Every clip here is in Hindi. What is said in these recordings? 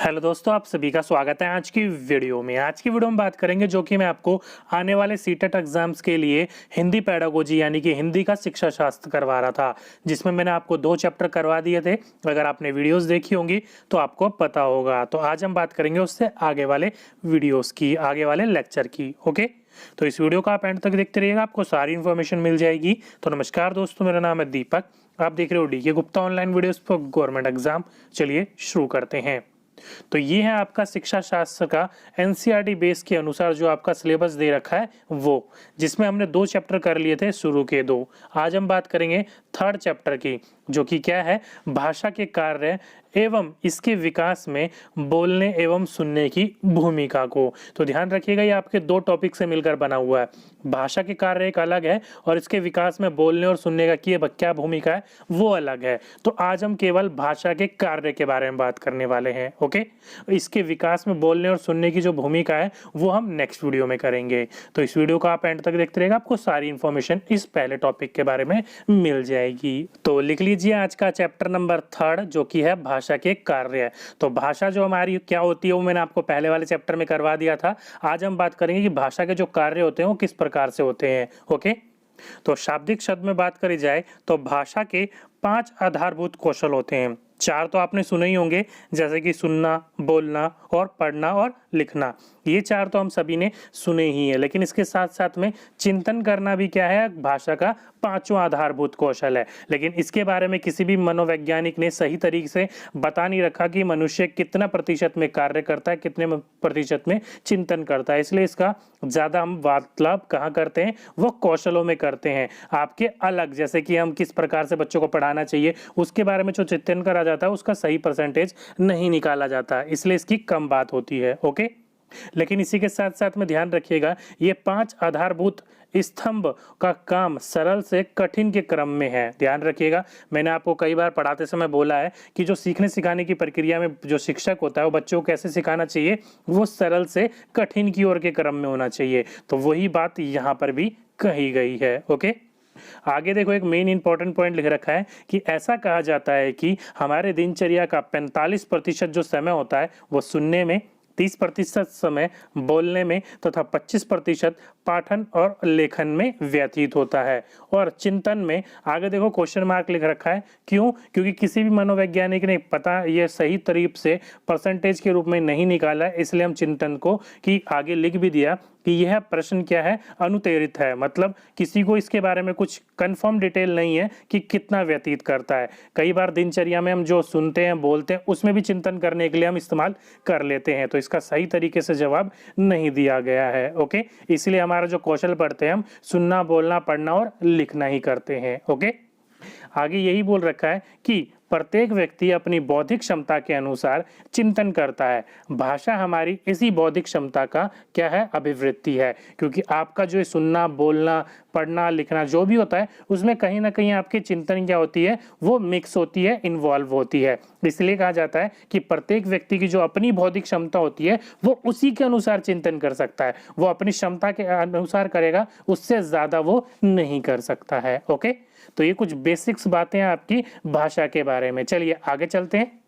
हेलो दोस्तों, आप सभी का स्वागत है आज की वीडियो में। आज की वीडियो में बात करेंगे जो कि मैं आपको आने वाले सीटेट एग्जाम्स के लिए हिंदी पेडागोजी यानी कि हिंदी का शिक्षा शास्त्र करवा रहा था, जिसमें मैंने आपको 2 चैप्टर करवा दिए थे। अगर आपने वीडियोस देखी होंगी तो आपको पता होगा। तो आज हम बात करेंगे उससे आगे वाले वीडियोस की, आगे वाले लेक्चर की। ओके, तो इस वीडियो को आप एंड तक देखते रहिएगा, आपको सारी इन्फॉर्मेशन मिल जाएगी। तो नमस्कार दोस्तों, मेरा नाम है दीपक, आप देख रहे हो D K Gupta online videos for government exam. चलिए शुरू करते हैं। तो ये है आपका शिक्षा शास्त्र का एनसीईआरटी बेस के अनुसार जो आपका सिलेबस दे रखा है वो, जिसमें हमने 2 चैप्टर कर लिए थे, शुरू के 2। आज हम बात करेंगे 3rd चैप्टर की, जो कि क्या है, भाषा के कार्य एवं इसके विकास में बोलने एवं सुनने की भूमिका को। तो ध्यान रखिएगा, ये आपके 2 टॉपिक से मिलकर बना हुआ है। भाषा के कार्य एक अलग है और इसके विकास में बोलने और सुनने का क्या भूमिका है वो अलग है। तो आज हम केवल भाषा के कार्य के बारे में बात करने वाले हैं। ओके, इसके विकास में बोलने और सुनने की जो भूमिका है वो हम नेक्स्ट वीडियो में करेंगे। तो इस वीडियो को आप एंड तक देखते रहिएगा, आपको सारी इंफॉर्मेशन इस पहले टॉपिक के बारे में मिल जाएगी। तो लिख लीजिए आज का चैप्टर नंबर 3rd, जो कि है भाषा के कार्य। तो भाषा जो हमारी क्या होती है वो मैंने आपको पहले वाले चैप्टर में करवा दिया था। आज हम बात करेंगे कि भाषा के जो कार्य होते हैं वो किस प्रकार से होते हैं। ओके, तो शाब्दिक शब्द में बात करी जाए तो भाषा के 5 आधारभूत कौशल होते हैं। 4 तो आपने सुने ही होंगे, जैसे कि सुनना, बोलना और पढ़ना और लिखना। ये 4 तो हम सभी ने सुने ही है, लेकिन इसके साथ साथ में चिंतन करना भी क्या है, भाषा का 5वां आधारभूत कौशल है। लेकिन इसके बारे में किसी भी मनोवैज्ञानिक ने सही तरीके से बता नहीं रखा कि मनुष्य कितना प्रतिशत में कार्य करता है, कितने प्रतिशत में चिंतन करता है। इसलिए इसका ज्यादा हम वार्तालाप कहाँ करते हैं, वो कौशलों में करते हैं। आपके अलग, जैसे कि हम किस प्रकार से बच्चों को पढ़ाना चाहिए, उसके बारे में जो चिंतन करा जाता है उसका सही परसेंटेज नहीं निकाला जाता, इसलिए इसकी कम बात होती है। ओके, लेकिन इसी के साथ साथ में ध्यान रखिएगा, ये 5 आधारभूत स्तंभ का काम सरल से कठिन के क्रम में है। ध्यान रखिएगा, मैंने आपको कई बार पढ़ाते समय बोला है कि जो सीखने सिखाने की प्रक्रिया में जो शिक्षक होता है वो बच्चों को कैसे सिखाना चाहिए, वो सरल से कठिन की ओर के क्रम में होना चाहिए। तो वही बात यहाँ पर भी कही गई है। ओके, आगे देखो, एक मेन इंपॉर्टेंट पॉइंट लिख रखा है कि ऐसा कहा जाता है कि हमारे दिनचर्या का 45% जो समय होता है वो सुनने में, 30% समय बोलने में तथा 25% पाठन और लेखन में व्यतीत होता है। और चिंतन में आगे देखो क्वेश्चन मार्क लिख रखा है, क्यों? क्योंकि किसी भी मनोवैज्ञानिक ने पता ये सही तरीके से परसेंटेज के रूप में नहीं निकाला है, इसलिए हम चिंतन को कि आगे लिख भी दिया कि यह प्रश्न क्या है, अनुत्तरित है। मतलब किसी को इसके बारे में कुछ कंफर्म डिटेल नहीं है कि कितना व्यतीत करता है। कई बार दिनचर्या में हम जो सुनते हैं, बोलते हैं, उसमें भी चिंतन करने के लिए हम इस्तेमाल कर लेते हैं। तो इसका सही तरीके से जवाब नहीं दिया गया है। ओके, इसलिए हमारा जो कौशल पढ़ते हैं हम सुनना, बोलना, पढ़ना और लिखना ही करते हैं। ओके, आगे यही बोल रखा है कि प्रत्येक व्यक्ति अपनी बौद्धिक क्षमता के अनुसार चिंतन करता है। भाषा हमारी इसी बौद्धिक क्षमता का क्या है, अभिवृत्ति है। क्योंकि आपका जो सुनना, बोलना, पढ़ना, लिखना जो भी होता है उसमें कहीं ना कहीं आपकी चिंतन क्या होती है, वो मिक्स होती है, इन्वॉल्व होती है। इसलिए कहा जाता है कि प्रत्येक व्यक्ति की जो अपनी बौद्धिक क्षमता होती है वो उसी के अनुसार चिंतन कर सकता है। वो अपनी क्षमता के अनुसार करेगा, उससे ज्यादा वो नहीं कर सकता है। ओके, तो ये कुछ बेसिक्स बातें हैं आपकी भाषा के बारे में। चलिए आगे चलते हैं।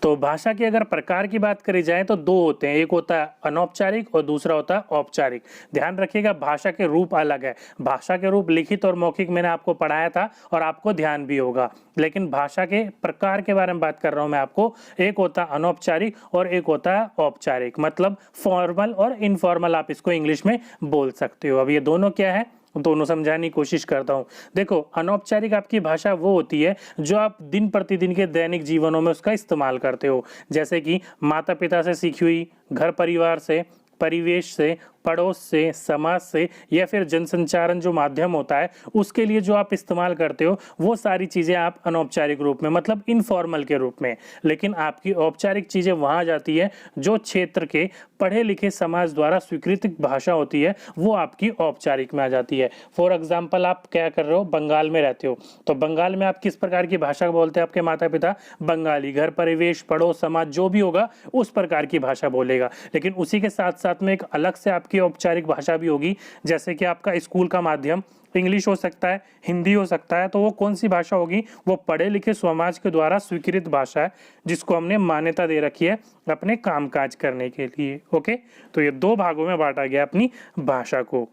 तो भाषा के अगर प्रकार की बात करी जाए तो 2 होते हैं, एक होता है अनौपचारिक और दूसरा होता है औपचारिक। ध्यान रखिएगा, भाषा के रूप अलग है। भाषा के रूप लिखित और मौखिक मैंने आपको पढ़ाया था और आपको ध्यान भी होगा, लेकिन भाषा के प्रकार के बारे में बात कर रहा हूं मैं आपको। एक होता है अनौपचारिक और एक होता है औपचारिक, मतलब फॉर्मल और इनफॉर्मल, आप इसको इंग्लिश में बोल सकते हो। अब ये दोनों क्या है, दोनों समझाने की कोशिश करता हूं। देखो, अनौपचारिक आपकी भाषा वो होती है जो आप दिन प्रतिदिन के दैनिक जीवनों में उसका इस्तेमाल करते हो, जैसे कि माता पिता से सीखी हुई, घर परिवार से, परिवेश से, पड़ोस से, समाज से, या फिर जनसंचारण जो माध्यम होता है उसके लिए जो आप इस्तेमाल करते हो, वो सारी चीजें आप अनौपचारिक रूप में, मतलब इनफॉर्मल के रूप में। लेकिन आपकी औपचारिक चीजें वहां जाती है जो क्षेत्र के पढ़े लिखे समाज द्वारा स्वीकृत भाषा होती है, वो आपकी औपचारिक में आ जाती है। फॉर एग्जाम्पल, आप क्या कर रहे हो, बंगाल में रहते हो, तो बंगाल में आप किस प्रकार की भाषा बोलते हैं, आपके माता पिता बंगाली, घर परिवेश, पड़ोस, समाज जो भी होगा उस प्रकार की भाषा बोलेगा। लेकिन उसी के साथ साथ में एक अलग से आपके आपकी औपचारिक भाषा भी होगी, जैसे कि आपका स्कूल का माध्यम इंग्लिश हो सकता है, हिंदी हो सकता है, तो वो कौन सी भाषा होगी? वो पढ़े लिखे समाज के द्वारा स्वीकृत भाषा है, जिसको हमने मान्यता दे रखी है अपने कामकाज करने के लिए। ओके, तो ये दो भागों में बांटा गया अपनी भाषा को।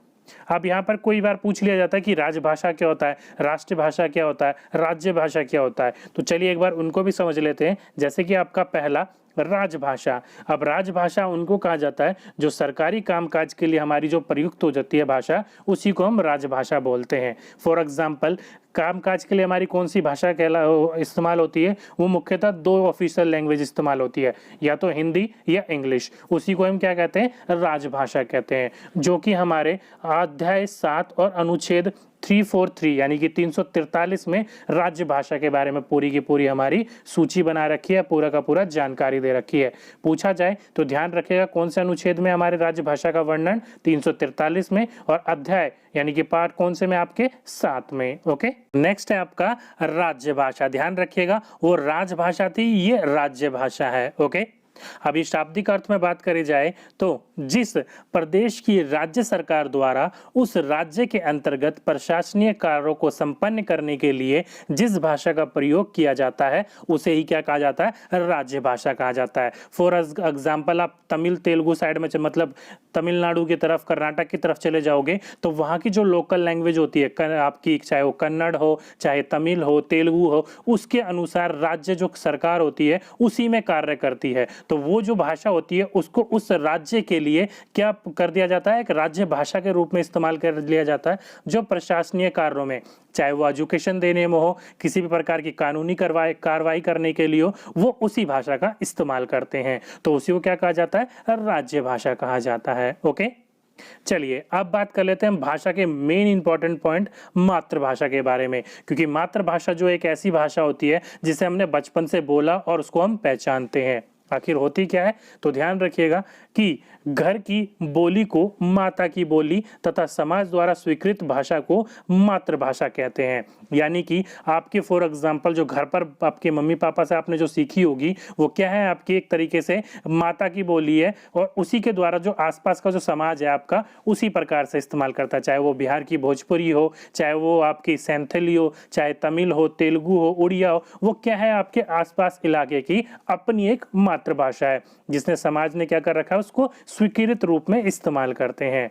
अब यहाँ पर कोई बार पूछ लिया जाता है कि राजभाषा क्या होता है, राष्ट्रभाषा क्या होता है, राज्य भाषा क्या होता है, तो चलिए एक बार उनको भी समझ लेते हैं। जैसे कि आपका पहला राजभाषा। अब राजभाषा उनको कहा जाता है जो सरकारी कामकाज के लिए हमारी जो प्रयुक्त हो जाती है भाषा, उसी को हम राजभाषा बोलते हैं। फॉर एग्जाम्पल, कामकाज के लिए हमारी कौन सी भाषा इस्तेमाल होती है? वो मुख्यतः दो ऑफिशियल लैंग्वेज इस्तेमाल होती है, या तो हिंदी या इंग्लिश। उसी को हम क्या कहते हैं? राजभाषा कहते हैं, जो कि हमारे अध्याय 7 और अनुच्छेद 343 यानी कि 343 में राज्य भाषा के बारे में पूरी की पूरी हमारी सूची बना रखी है, पूरा का पूरा जानकारी दे रखी है। पूछा जाए तो ध्यान रखिएगा कौन से अनुच्छेद में हमारे राज्य भाषा का वर्णन? 343 में, और अध्याय यानी कि पाठ कौन से में? आपके 7 में। ओके, नेक्स्ट है आपका राज्य भाषा। ध्यान रखिएगा वो राजभाषा थी, ये राज्य भाषा है। ओके, अभी शाब्दिक अर्थ में बात करी जाए तो जिस प्रदेश की राज्य सरकार द्वारा उस राज्य के अंतर्गत प्रशासनिक कार्यों को संपन्न करने के लिए जिस भाषा का प्रयोग किया जाता है उसे ही क्या कहा जाता है? राज्य भाषा कहा जाता है। फॉर एग्जाम्पल, आप तमिल तेलुगु साइड में मतलब तमिलनाडु की तरफ, कर्नाटक की तरफ चले जाओगे तो वहाँ की जो लोकल लैंग्वेज होती है आपकी, चाहे वो कन्नड़ हो, चाहे तमिल हो, तेलुगु हो, उसके अनुसार राज्य जो सरकार होती है उसी में कार्य करती है। तो वो जो भाषा होती है उसको उस राज्य के लिए क्या कर दिया जाता है? एक राज्य भाषा के रूप में इस्तेमाल कर लिया जाता है, जो प्रशासनीय कार्यों में, चाहे वो एजुकेशन देने में हो, किसी भी प्रकार की कानूनी कार्रवाई करने के लिए हो, वो उसी भाषा का इस्तेमाल करते हैं। तो उसी को क्या कहा जाता है? राज्य भाषा कहा जाता है। ओके, चलिए अब बात कर लेते हैं भाषा के मेन इंपॉर्टेंट पॉइंट मातृभाषा के बारे में, क्योंकि मातृभाषा जो एक ऐसी भाषा होती है जिसे हमने बचपन से बोला और उसको हम पहचानते हैं। आखिर होती क्या है? तो ध्यान रखिएगा कि घर की बोली को माता की बोली तथा समाज द्वारा स्वीकृत भाषा को मातृभाषा कहते हैं। यानी कि आपके फॉर एग्जाम्पल जो घर पर आपके मम्मी पापा से आपने जो सीखी होगी वो क्या है? आपकी एक तरीके से माता की बोली है, और उसी के द्वारा जो आसपास का जो समाज है आपका उसी प्रकार से इस्तेमाल करता है, चाहे वो बिहार की भोजपुरी हो, चाहे वो आपकी सैंथली हो, चाहे तमिल हो, तेलुगु हो, उड़िया हो, वो क्या है? आपके आसपास इलाके की अपनी एक मातृभाषा है, जिसने समाज ने क्या कर रखा है? उसको स्वीकृत रूप में इस्तेमाल करते हैं।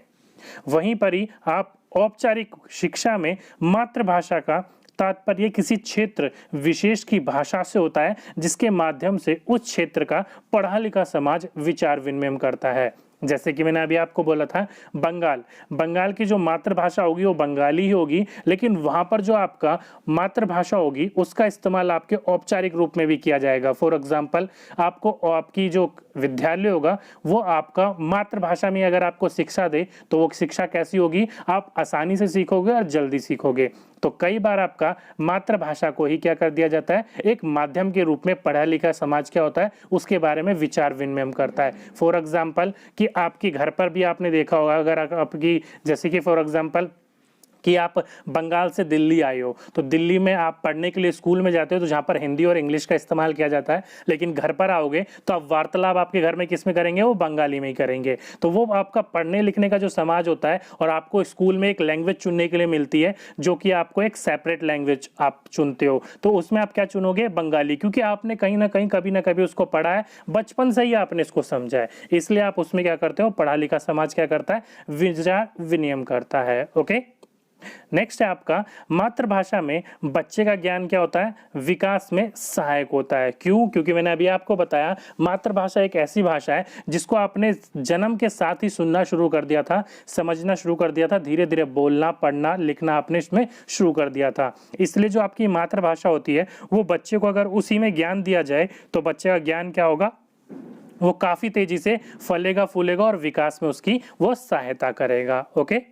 वहीं पर ही आप औपचारिक शिक्षा में मातृभाषा का तात्पर्य किसी क्षेत्र विशेष की भाषा से होता है जिसके माध्यम से उस क्षेत्र का पढ़ा लिखा समाज विचार विनिमय करता है। जैसे कि मैंने अभी आपको बोला था बंगाल की जो मातृभाषा होगी वो बंगाली ही होगी, लेकिन वहां पर जो आपका मातृभाषा होगी उसका इस्तेमाल आपके औपचारिक रूप में भी किया जाएगा। फॉर एग्जाम्पल, आपको आपकी जो विद्यालय होगा वो आपका मातृभाषा में अगर आपको शिक्षा दे तो वो शिक्षा कैसी होगी? आप आसानी से सीखोगे और जल्दी सीखोगे। तो कई बार आपका मातृभाषा को ही क्या कर दिया जाता है? एक माध्यम के रूप में पढ़ा लिखा समाज क्या होता है उसके बारे में विचार विनिमय करता है। फॉर एग्जाम्पल कि आपके घर पर भी आपने देखा होगा, अगर आपकी जैसे कि फॉर एग्जाम्पल कि आप बंगाल से दिल्ली आए हो तो दिल्ली में आप पढ़ने के लिए स्कूल में जाते हो तो जहाँ पर हिंदी और इंग्लिश का इस्तेमाल किया जाता है, लेकिन घर पर आओगे तो आप वार्तालाप आपके घर में किस में करेंगे? वो बंगाली में ही करेंगे। तो वो आपका पढ़ने लिखने का जो समाज होता है, और आपको स्कूल में एक लैंग्वेज चुनने के लिए मिलती है जो कि आपको एक सेपरेट लैंग्वेज आप चुनते हो, तो उसमें आप क्या चुनोगे? बंगाली, क्योंकि आपने कहीं ना कहीं कभी ना कभी उसको पढ़ा है, बचपन से ही आपने इसको समझा है, इसलिए आप उसमें क्या करते हो? पढ़ा लिखा समाज क्या करता है? विचार विनिमय करता है। ओके, नेक्स्ट है आपका मातृभाषा में बच्चे का ज्ञान क्या होता है? विकास में सहायक होता है। क्यों? क्योंकि मैंने अभी आपको बताया मातृभाषा एक ऐसी भाषा है जिसको आपने जन्म के साथ ही सुनना शुरू कर दिया था, समझना शुरू कर दिया था, धीरे धीरे बोलना पढ़ना लिखना आपने इसमें शुरू कर दिया था। इसलिए जो आपकी मातृभाषा होती है वो बच्चे को अगर उसी में ज्ञान दिया जाए तो बच्चे का ज्ञान क्या होगा? वो काफी तेजी से फलेगा फूलेगा और विकास में उसकी वो सहायता करेगा। ओके,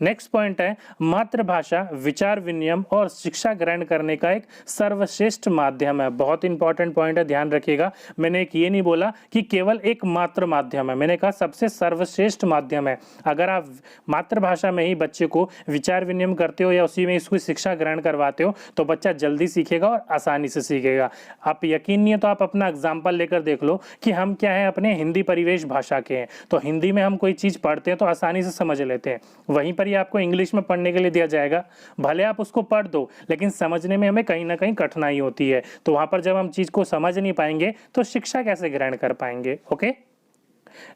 नेक्स्ट पॉइंट है मातृभाषा विचार विनिमय और शिक्षा ग्रहण करने का एक सर्वश्रेष्ठ माध्यम है। बहुत इंपॉर्टेंट पॉइंट है, ध्यान रखिएगा। मैंने एक ये नहीं बोला कि केवल एक मात्र माध्यम है, मैंने कहा सबसे सर्वश्रेष्ठ माध्यम है। अगर आप मातृभाषा में ही बच्चे को विचार विनिमय करते हो या उसी में इसको शिक्षा ग्रहण करवाते हो तो बच्चा जल्दी सीखेगा और आसानी से सीखेगा। आप यकीन नहीं है तो आप अपना एग्जाम्पल लेकर देख लो कि हम क्या है अपने हिंदी परिवेश भाषा के हैं, तो हिंदी में हम कोई चीज पढ़ते हैं तो आसानी से समझ लेते हैं। वहीं पर आपको इंग्लिश में पढ़ने के लिए दिया जाएगा, भले आप उसको पढ़ दो लेकिन समझने में हमें कहीं ना कहीं कठिनाई होती है। तो वहां पर जब हम चीज को समझ नहीं पाएंगे तो शिक्षा कैसे ग्रहण कर पाएंगे। ओके,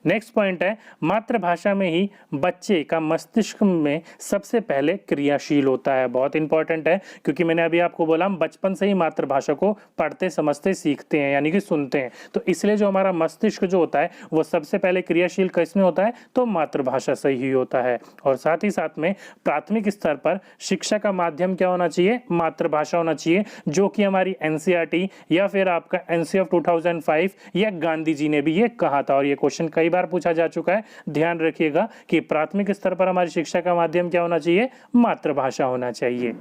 नेक्स्ट पॉइंट है मातृभाषा में ही बच्चे का मस्तिष्क में सबसे पहले क्रियाशील होता है। बहुत इंपॉर्टेंट है क्योंकि मैंने अभी आपको बोला हम बचपन से ही मातृभाषा को पढ़ते समझते सीखते हैं यानी कि सुनते हैं, तो इसलिए जो हमारा मस्तिष्क जो होता है वो सबसे पहले क्रियाशील किसमें होता है, तो मातृभाषा से ही होता है। और साथ ही साथ में प्राथमिक स्तर पर शिक्षा का माध्यम क्या होना चाहिए, मातृभाषा होना चाहिए, जो कि हमारी एनसीईआरटी या फिर आपका एनसीई ऑफ 2005 या गांधी जी ने भी ये कहा था और ये क्वेश्चन कई बार पूछा जा चुका है। ध्यान रखिएगा कि प्राथमिक स्तर पर हमारी शिक्षा का माध्यम क्या होना चाहिए, मातृभाषा होना चाहिए।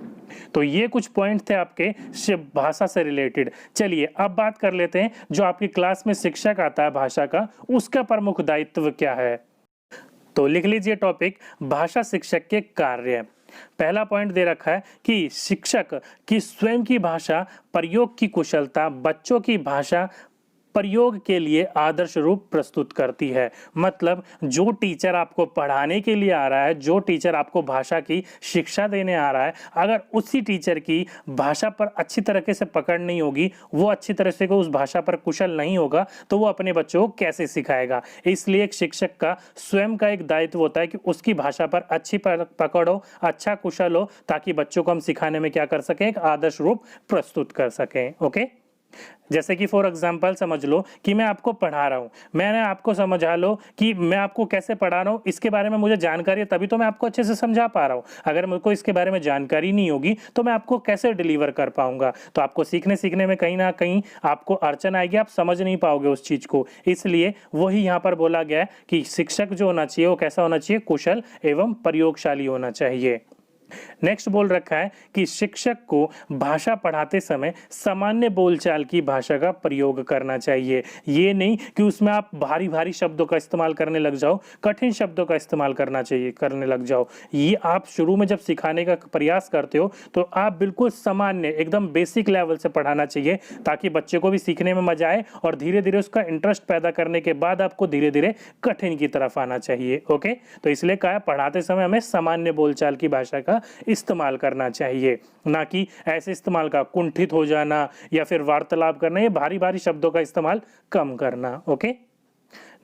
तो ये कुछ पॉइंट थे आपके भाषा से रिलेटेड। चलिए अब बात कर लेते हैं जो आपकी क्लास में शिक्षक आता है भाषा का, उसका प्रमुख दायित्व क्या है। तो लिख लीजिए टॉपिक भाषा शिक्षक के कार्य। पहला पॉइंट दे रखा है कि शिक्षक की स्वयं की भाषा प्रयोग की कुशलता बच्चों की भाषा प्रयोग के लिए आदर्श रूप प्रस्तुत करती है। मतलब जो टीचर आपको पढ़ाने के लिए आ रहा है, जो टीचर आपको भाषा की शिक्षा देने आ रहा है, अगर उसी टीचर की भाषा पर अच्छी तरीके से पकड़ नहीं होगी, वो अच्छी तरह से उस भाषा पर कुशल नहीं होगा, तो वो अपने बच्चों को कैसे सिखाएगा। इसलिए एक शिक्षक का स्वयं का एक दायित्व होता है कि उसकी भाषा पर अच्छी पकड़ हो, अच्छा कुशल हो, ताकि बच्चों को हम सिखाने में क्या कर सकें, एक आदर्श रूप प्रस्तुत कर सकें। ओके, जैसे कि फॉर एग्जांपल समझ लो कि मैं आपको पढ़ा रहा हूं, मैंने आपको समझा लो कि मैं आपको कैसे पढ़ा रहा हूं, इसके बारे में मुझे जानकारी है तभी तो मैं आपको अच्छे से समझा पा रहा हूं। अगर मुझको इसके बारे में जानकारी नहीं होगी तो मैं आपको कैसे डिलीवर कर पाऊंगा। तो आपको सीखने में कहीं ना कहीं आपको अड़चन आएगी, आप समझ नहीं पाओगे उस चीज को। इसलिए वही यहाँ पर बोला गया है कि शिक्षक जो होना चाहिए वो कैसा होना चाहिए, कुशल एवं प्रयोगशाली होना चाहिए। नेक्स्ट बोल रखा है कि शिक्षक को भाषा पढ़ाते समय सामान्य बोलचाल की भाषा का प्रयोग करना चाहिए। ये नहीं कि उसमें आप भारी भारी शब्दों का इस्तेमाल करने लग जाओ, कठिन शब्दों का इस्तेमाल करने लग जाओ। ये आप शुरू में जब सिखाने का प्रयास करते हो तो आप बिल्कुल सामान्य एकदम बेसिक लेवल से पढ़ाना चाहिए, ताकि बच्चे को भी सीखने में मजा आए और धीरे धीरे उसका इंटरेस्ट पैदा करने के बाद आपको धीरे धीरे कठिन की तरफ आना चाहिए। ओके, तो इसलिए कहा पढ़ाते समय हमें सामान्य बोलचाल की भाषा का इस्तेमाल करना चाहिए, ना कि ऐसे इस्तेमाल का कुंठित हो जाना या फिर वार्तालाप करना, ये भारी भारी शब्दों का इस्तेमाल कम करना। ओके,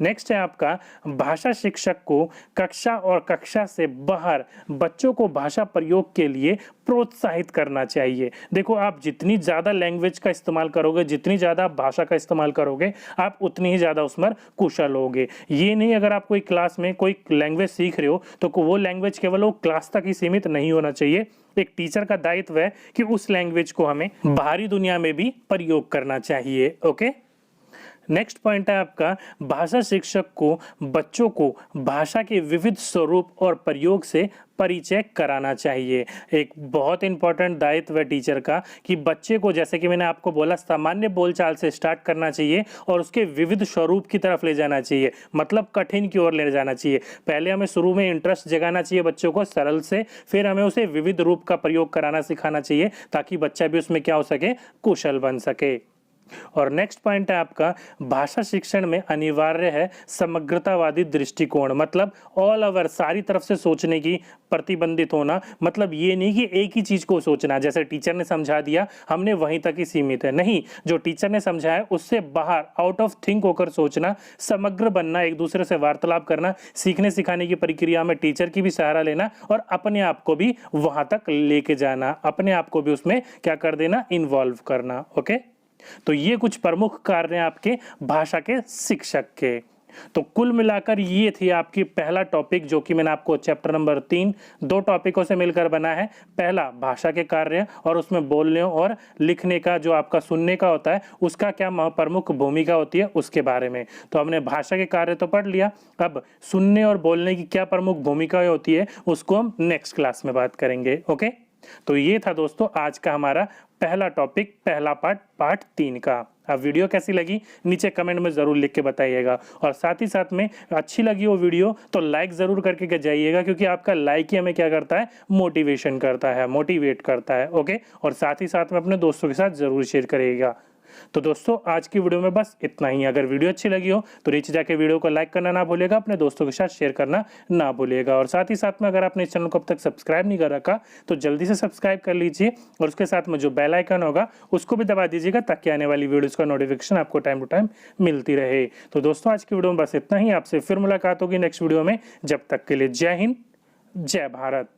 नेक्स्ट है आपका भाषा शिक्षक को कक्षा और कक्षा से बाहर बच्चों को भाषा प्रयोग के लिए प्रोत्साहित करना चाहिए। देखो, आप जितनी ज़्यादा लैंग्वेज का इस्तेमाल करोगे, जितनी ज़्यादा भाषा का इस्तेमाल करोगे, आप उतनी ही ज़्यादा उसमें कुशल होगे। ये नहीं अगर आप कोई क्लास में कोई लैंग्वेज सीख रहे हो तो वो लैंग्वेज केवल वो क्लास तक ही सीमित नहीं होना चाहिए। एक टीचर का दायित्व है कि उस लैंग्वेज को हमें बाहरी दुनिया में भी प्रयोग करना चाहिए। ओके, नेक्स्ट पॉइंट है आपका भाषा शिक्षक को बच्चों को भाषा के विविध स्वरूप और प्रयोग से परिचय कराना चाहिए। एक बहुत इंपॉर्टेंट दायित्व है टीचर का कि बच्चे को, जैसे कि मैंने आपको बोला, सामान्य बोलचाल से स्टार्ट करना चाहिए और उसके विविध स्वरूप की तरफ ले जाना चाहिए, मतलब कठिन की ओर ले जाना चाहिए। पहले हमें शुरू में इंटरेस्ट जगाना चाहिए बच्चों को सरल से, फिर हमें उसे विविध रूप का प्रयोग कराना सिखाना चाहिए ताकि बच्चा भी उसमें क्या हो सके, कुशल बन सके। और नेक्स्ट पॉइंट है आपका भाषा शिक्षण में अनिवार्य है समग्रतावादी दृष्टिकोण, मतलब ऑल ओवर, सारी तरफ से सोचने की प्रतिबंधित होना। मतलब ये नहीं कि एक ही चीज को सोचना, जैसे टीचर ने समझा दिया हमने वहीं तक ही सीमित है, नहीं, जो टीचर ने समझाया उससे बाहर आउट ऑफ थिंक होकर सोचना, समग्र बनना, एक दूसरे से वार्तालाप करना, सीखने सिखाने की प्रक्रिया में टीचर की भी सहारा लेना और अपने आप को भी वहां तक लेके जाना, अपने आप को भी उसमें क्या कर देना, इन्वॉल्व करना। ओके, तो ये कुछ प्रमुख कार्य हैं आपके भाषा के शिक्षक के। तो कुल मिलाकर ये थी आपकी पहला टॉपिक जो कि मैंने आपको चैप्टर नंबर 3 दो टॉपिकों से मिलकर बना है। पहला भाषा के कार्य और उसमें बोलने और लिखने का जो आपका सुनने का होता है उसका क्या प्रमुख भूमिका होती है उसके बारे में। तो हमने भाषा के कार्य तो पढ़ लिया, अब सुनने और बोलने की क्या प्रमुख भूमिका होती है उसको हम नेक्स्ट क्लास में बात करेंगे। ओके, तो ये था दोस्तों आज का हमारा पहला टॉपिक, पहला पार्ट 3 का। अब वीडियो कैसी लगी नीचे कमेंट में ज़रूर लिख के बताइएगा, और साथ ही साथ में अच्छी लगी वो वीडियो तो लाइक ज़रूर करके जाइएगा, क्योंकि आपका लाइक ही हमें क्या करता है, मोटिवेशन करता है, मोटिवेट करता है। ओके, और साथ ही साथ में अपने दोस्तों के साथ ज़रूर शेयर करिएगा। तो दोस्तों आज की वीडियो में बस इतना ही। अगर वीडियो अच्छी लगी हो तो नीचे जाके वीडियो को लाइक करना ना भूलिएगा, अपने दोस्तों के साथ शेयर करना ना भूलिएगा, और साथ ही साथ में अगर आपने इस चैनल को अब तक सब्सक्राइब नहीं कर रखा तो जल्दी से सब्सक्राइब कर लीजिए, और उसके साथ में जो बेल आइकन होगा उसको भी दबा दीजिएगा ताकि आने वाली वीडियोस का नोटिफिकेशन आपको टाइम टू टाइम मिलती रहे। तो दोस्तों आज की वीडियो में बस इतना ही, आपसे फिर मुलाकात होगी नेक्स्ट वीडियो में। जब तक के लिए जय हिंद, जय भारत।